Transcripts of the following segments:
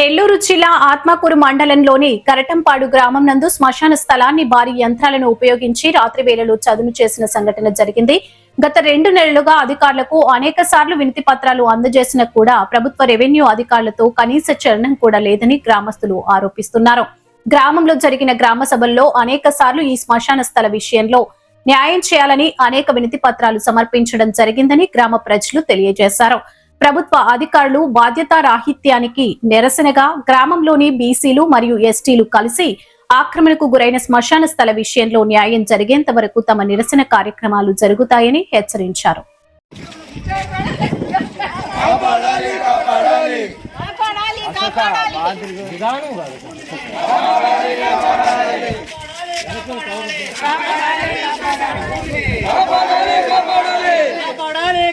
నెల్లూరు జిల్లా ఆత్మకూరు మండలంలోని కరటంపాడు గ్రామం నందు శ్మశాన స్థలాన్ని భారీ యంత్రాలను ఉపయోగించి రాత్రి వేళలో చదును చేసిన సంఘటన జరిగింది. గత 2 నెలలుగా అధికారులకు అనేక సార్లు వినతి పత్రాలు అందజేసినా కూడా ప్రభుత్వ రెవెన్యూ అధికారులతో కనీస చలనం కూడా లేదని గ్రామస్తులు ఆరోపిస్తున్నారు. గ్రామంలో జరిగిన గ్రామ సభల్లో అనేక సార్లు ఈ శ్మశాన స్థల విషయంలో న్యాయం చేయాలని అనేక వినతి పత్రాలు సమర్పించడం జరిగిందని గ్రామ ప్రజలు తెలియజేశారు. ప్రభుత్వ అధికారులు బాధ్యతారాహిత్యానికి నిరసనగా గ్రామంలోని బీసీలు మరియు ఎస్టీలు కలిసి ఆక్రమణకు గురైన శ్మశాన స్థల విషయంలో న్యాయం జరిగేంత వరకు తమ నిరసన కార్యక్రమాలు జరుగుతాయని హెచ్చరించారు.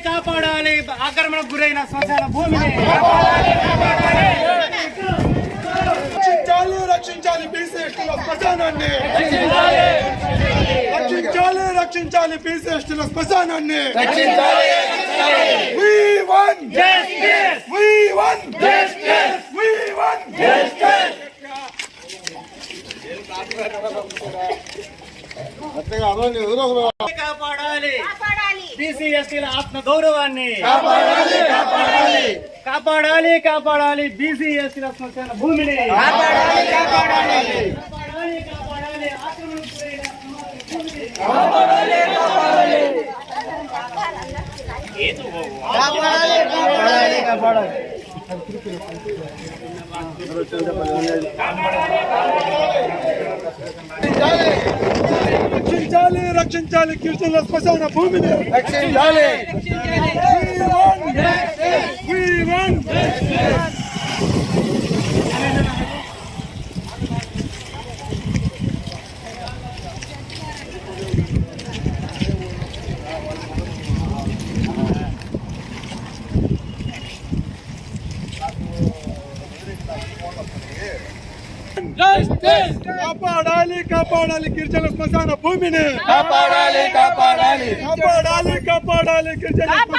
కాపాడాలి ఆక్రమణకు గురైన శ్మశాన భూమిని రక్షించాలి బీసీ ఎస్టీల శ్మశానాన్ని రక్షించాలి బీసీ ఎస్టీల శ్మశానాన్ని We want justice. We want justice. We want justice. కాపాడాలి బీసీ ఎస్టీల ఆత్మ గౌరవాన్ని కాపాడాలి బీసీ ఎస్టీల శ్మశాన భూమిని రక్షించాలి గిరిజనుల శ్మశాన భూమిని రక్షించాలి. కాపాడాలి గిరిజనుల శ్మశాన భూమిని కాపాడాలి గిరిజనుల శ్మశాన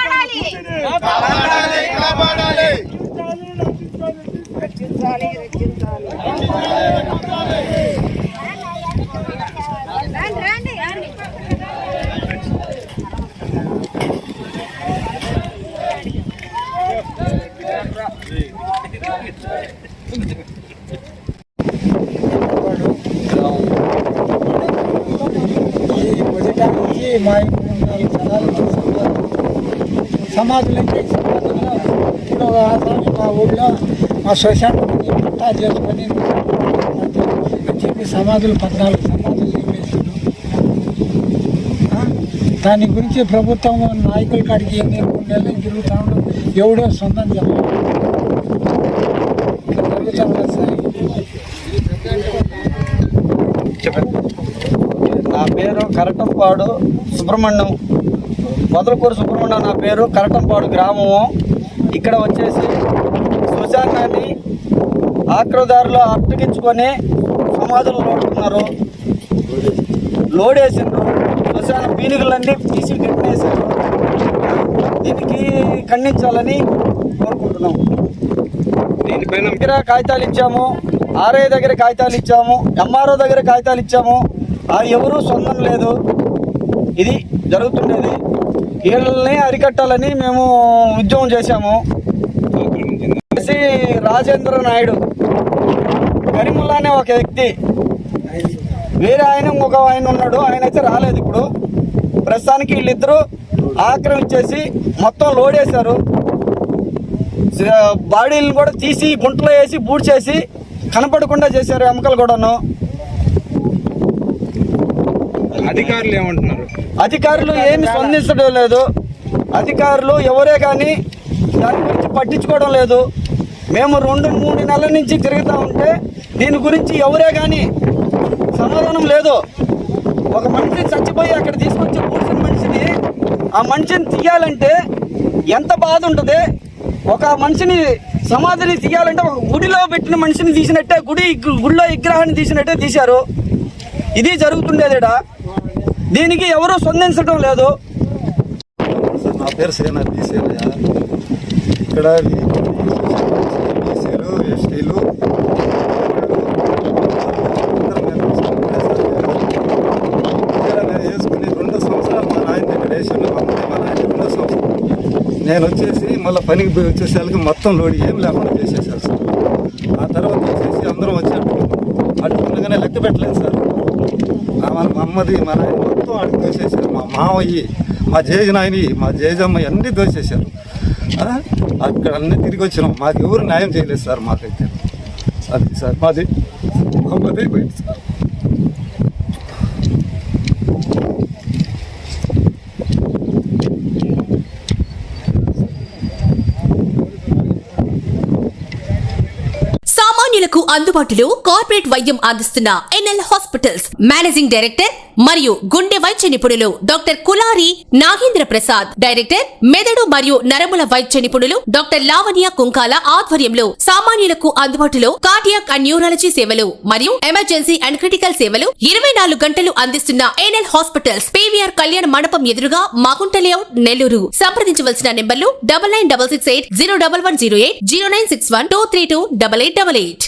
మా సమాధులు మా ఊళ్ళో మా శ్మశానాన్ని పట్టా చేసుకొని చెప్పి సమాధులు 14 సమాధులు నిర్మించారు. దాని గురించి ప్రభుత్వం నాయకుల కాడికి 3 నెలలు తిరుగుతా ఉన్నాం. ఎవడో సొంతం చెప్పండి. నా పేరు కరటంపాడు సుబ్రహ్మణ్యం, మొదలకూరు సుబ్రహ్మణ్యం నా పేరు. కరటంపాడు గ్రామము. ఇక్కడ వచ్చేసి శ్మశానాన్ని ఆక్రదారులు అప్పగించుకొని సమాధులు లోడుతున్నారు, లోడేసిండ్రు. శ్మశాన పీనుగులన్నీ తీసి కట్టేశారు. దీనికి ఖండించాలని కోరుకుంటున్నాం. దీనిపైన దగ్గర కాగితాలు ఇచ్చాము, ఆర్ఐ దగ్గర కాగితాలు ఇచ్చాము, ఎంఆర్ఓ దగ్గర కాగితాలు ఇచ్చాము. అది ఎవరూ సొంతం లేదు. ఇది జరుగుతుండేది. వీళ్ళని అరికట్టాలని మేము ఉద్యమం చేశాము. రాజేంద్ర నాయుడు, కరీముల్లా అనే ఒక వ్యక్తి, వేరే ఆయన ఒక ఆయన ఉన్నాడు. ఆయన అయితే రాలేదు. ఇప్పుడు ప్రస్తుతానికి వీళ్ళిద్దరూ ఆక్రమించేసి మొత్తం లోడేశారు. బాడీలను కూడా తీసి గుంటలో వేసి బూడ్చేసి కనపడకుండా చేశారు. ఎముకలు కూడాను. అధికారులు ఏమంటున్నారు? అధికారులు ఏమి స్పందించడం లేదు. అధికారులు ఎవరే కానీ దాని గురించి పట్టించుకోవడం లేదు. మేము 2-3 నెలల నుంచి తిరుగుతూ ఉంటే దీని గురించి ఎవరే కానీ సమాధానం లేదు. ఒక మనిషి చచ్చిపోయి అక్కడ తీసుకొచ్చి కూర్చున్న మనిషిని, ఆ మనిషిని తీయాలంటే ఎంత బాధ ఉంటుంది. ఒక మనిషిని సమాధిని తీయాలంటే ఒక గుడిలో పెట్టిన మనిషిని తీసినట్టే, గుడిలో విగ్రహాన్ని తీసినట్టే తీశారు. ఇది జరుగుతుండేది. దీనికి ఎవరూ స్పందించడం లేదు. నా పేరు శ్రీనాథ్ బీసీలు. ఇక్కడ బీసీలు ఎస్టీలు నేను వచ్చేసి మళ్ళీ పనికి పోయి వచ్చేసరికి మొత్తం లోడ్ ఏం లేకుండా చేసేసారు సార్. ఆ తర్వాత వచ్చేసి అందరం వచ్చి అట్టుకుండగానే లెక్క పెట్టలేదు సార్. మా అమ్మది మా నాయన మొత్తం అడుగు దోసేసారు. మా మావయ్యి, మా జేజనాయని, మా జేజమ్మ అన్నీ దోసేసారు. అక్కడ అన్నీ తిరిగి వచ్చినాం. మాకు ఎవరు న్యాయం చేయలేదు సార్. మాకైతే అది సార్ మాది అయిపోయింది సార్. సామాన్యులకు అందుబాటులో కార్పొరేట్ వైద్యం అందిస్తున్న ఎన్ఎల్ హాస్పిటల్స్ మేనేజింగ్ డైరెక్టర్ మరియు గుండె వైద్య నిపుణులు డాక్టర్ కులారి నాగేంద్ర ప్రసాద్, డైరెక్టర్ మెదడు మరియు నరముల వైద్య నిపుణులు డాక్టర్ లావణ్య కుంకాల ఆధ్వర్యంలో సామాన్యులకు అందుబాటులో కార్డియాక్ అండ్ న్యూరాలజీ సేవలు మరియు ఎమర్జెన్సీ అండ్ క్రిటికల్ సేవలు 24 గంటలు అందిస్తున్న ఎన్ఎల్ హాస్పిటల్స్ పీవీఆర్ కళ్యాణ మండపం ఎదురుగా మాగుంట లేఅవుట్, నెల్లూరు. సంప్రదించవలసిన నెంబర్లు 9966801108, 0961232888.